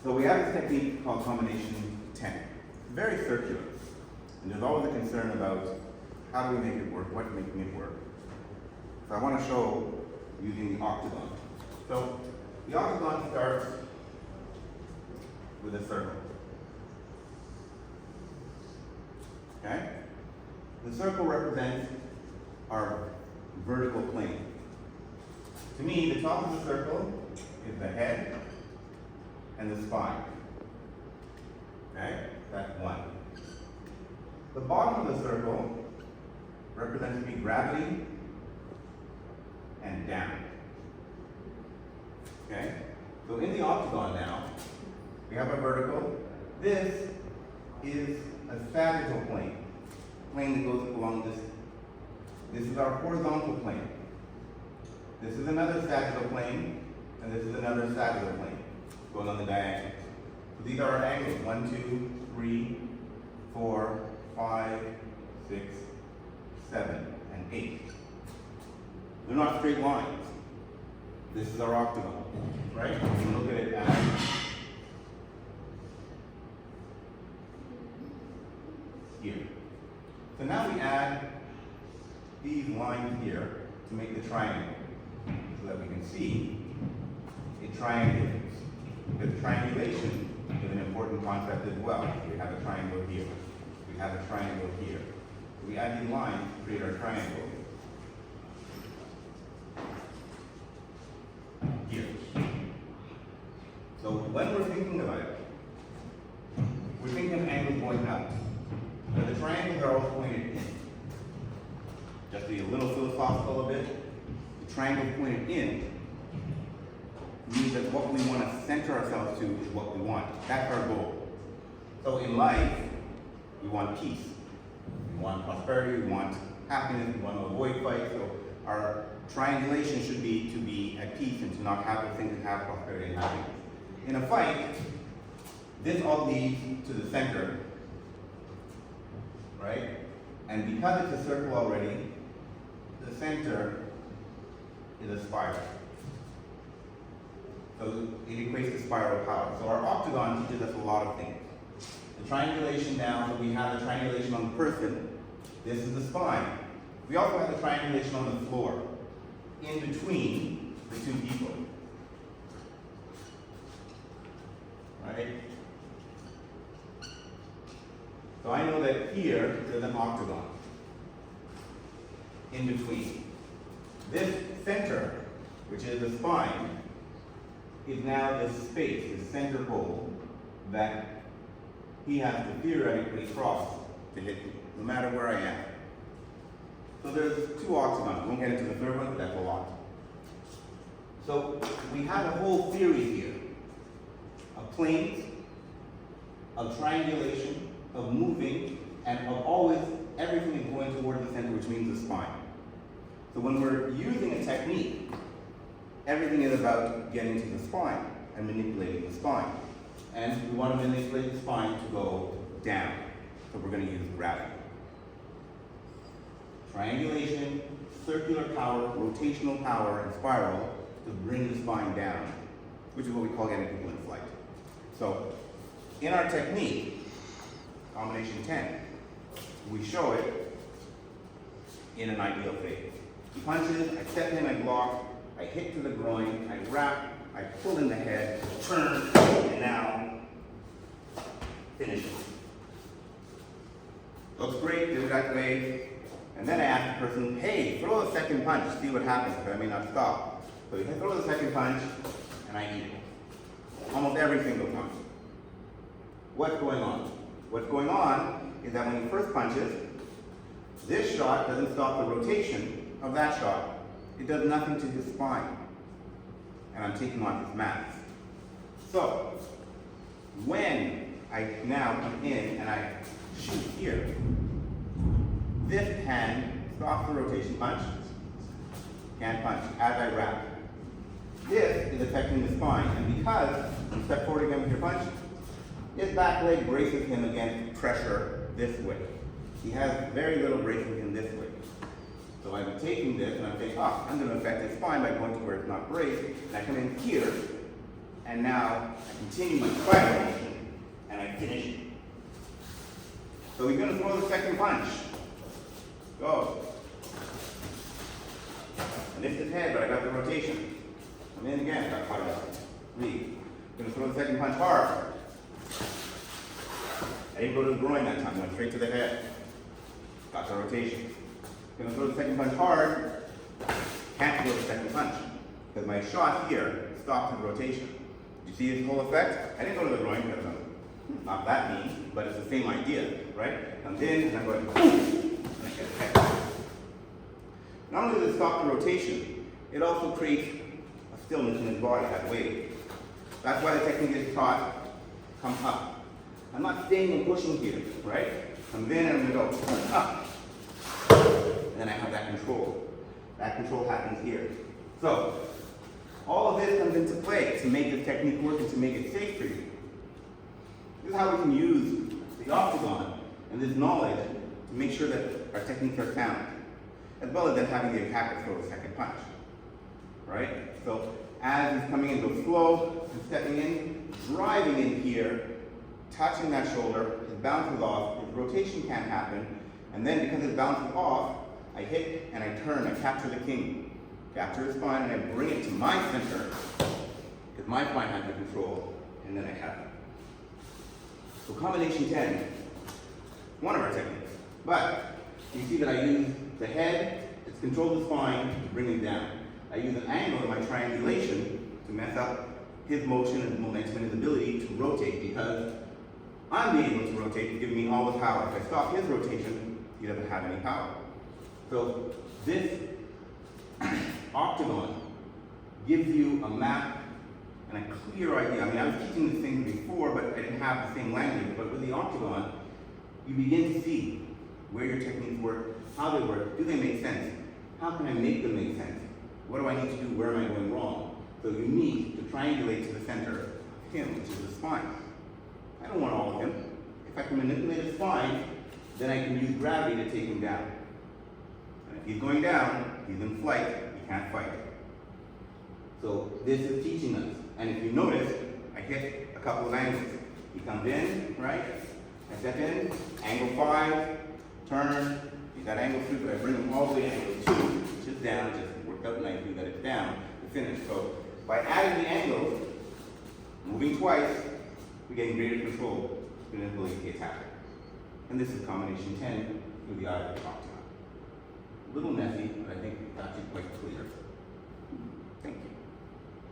So we have this technique called combination 10. It's very circular. And there's always a concern about how do we make it work, what's making it work. So I want to show using the octagon. So the octagon starts with a circle. Okay? The circle represents our vertical plane. To me, the top of the circle is the head and the spine. Okay? That's one. The bottom of the circle represents to me gravity and down. Okay? So in the octagon now, we have a vertical. This is a sagittal plane. Plane that goes along this. This is our horizontal plane. This is another sagittal plane, and this is another sagittal plane going on the diagonal. So these are our angles: 1, 2, 3, 4, 5, 6, 7, and 8. They're not straight lines. This is our octagon, right? You can look at it as here. So now we add these lines here to make the triangle, so that we can see it triangulates. Because triangulation is an important concept as well. We have a triangle here. We have a triangle here. We add these lines to create our triangle here. So when we're thinking about it, we're thinking of angles going out. But the triangles are always pointed in. Just to be a little philosophical a bit, the triangle pointed in means that what we want to center ourselves to is what we want. That's our goal. So in life, we want peace. We want prosperity, we want happiness, we want to avoid fights. So our triangulation should be to be at peace and to not have the things that have prosperity and happiness. In a fight, this all leads to the center, right? And because it's a circle already, the center is a spiral. So it equates to spiral power. So our octagon teaches us a lot of things. The triangulation now, so we have the triangulation on the person. This is the spine. We also have the triangulation on the floor, in between the two people. Right? So I know that here there's an octagon in between. This center, which is the spine, is now this space, this center hole that he has to theoretically cross to hit me, no matter where I am. So there's two octagons. We won't get into the third one, but that's a lot. So we have a whole theory here of planes, of triangulation, of moving, and of always everything is going towards the center, which means the spine. So when we're using a technique, everything is about getting to the spine and manipulating the spine. And we want to manipulate the spine to go down. So we're going to use gravity. Triangulation, circular power, rotational power, and spiral to bring the spine down, which is what we call getting people in flight. So in our technique, combination 10, we show it in an ideal phase. He punches, I step in, I block, I hit to the groin, I wrap, I pull in the head, turn, and now finish it. Looks great, do it that way. And then I ask the person, hey, throw a second punch, see what happens, because I may not stop. So you throw the second punch, and I eat it. Almost every single punch. What's going on? What's going on is that when he first punches, this shot doesn't stop the rotation of that shot. It does nothing to his spine. And I'm taking on his mass. So, when I now come in and I shoot here, this hand stops the rotation punch, can't punch, as I wrap. This is affecting the spine, and because you step forward again with your punch, his back leg braces him against pressure this way. He has very little bracing him this way. So I'm taking this and I'm saying, I'm going to affect his spine by going to where it's not braced, and I come in here, and now I continue my spiral motion, and I finish it. So we're going to throw the second punch. Go. I lift his head, but I got the rotation. Come in again, got caught up. 3. I'm going to throw the second punch hard. I didn't go to the groin that time, I went straight to the head. Got the rotation. I'm going to throw the second punch hard. Can't throw the second punch, because my shot here stopped the rotation. You see this whole effect? I didn't go to the groin because I'm not that mean, but it's the same idea, right? Comes in, and I'm going, boom, and I get a head. Not only does it stop the rotation, it also creates a stillness in his body, that wave. That's why the technique is taught, come up. I'm not staying and pushing here, right? Comes in, and I'm going to go up. And then I have that control. That control happens here. So, all of this comes into play to make this technique work and to make it safe for you. This is how we can use the octagon and this knowledge to make sure that our techniques are sound, as well as then having the attacker throw the second punch. Right? So, as he's coming in, go slow and stepping in, driving in here, touching that shoulder, it bounces off, his rotation can't happen, and then because it bounces off, I hit and I turn, I capture the king. Capture his spine and I bring it to my center, because my spine has the control, and then I have it. So combination 10, one of our techniques. But you see that I use the head to control the spine to bring him down. I use an angle in my triangulation to mess up his motion and momentum and his ability to rotate, because I'm being able to rotate and give me all the power. If I stop his rotation, he doesn't have any power. So this octagon gives you a map and a clear idea. I mean, I was teaching these things before, but I didn't have the same language. But with the octagon, you begin to see where your techniques work, how they work, do they make sense? How can I make them make sense? What do I need to do? Where am I going wrong? So you need to triangulate to the center of him, which is the spine. I don't want all of him. If I can manipulate his spine, then I can use gravity to take him down. And if he's going down, he's in flight, he can't fight. So this is teaching us. And if you notice, I hit a couple of angles. He comes in, right? I step in, angle 5, turn, he's got angle 2, I bring him all the way to angle 2, which is down, just worked out nicely that it's down to finish. So by adding the angles, moving twice, we're getting greater control to manipulate the attacker. And this is combination 10 through the eye of the octagon. A little messy, but I think it's actually quite clear. Thank you.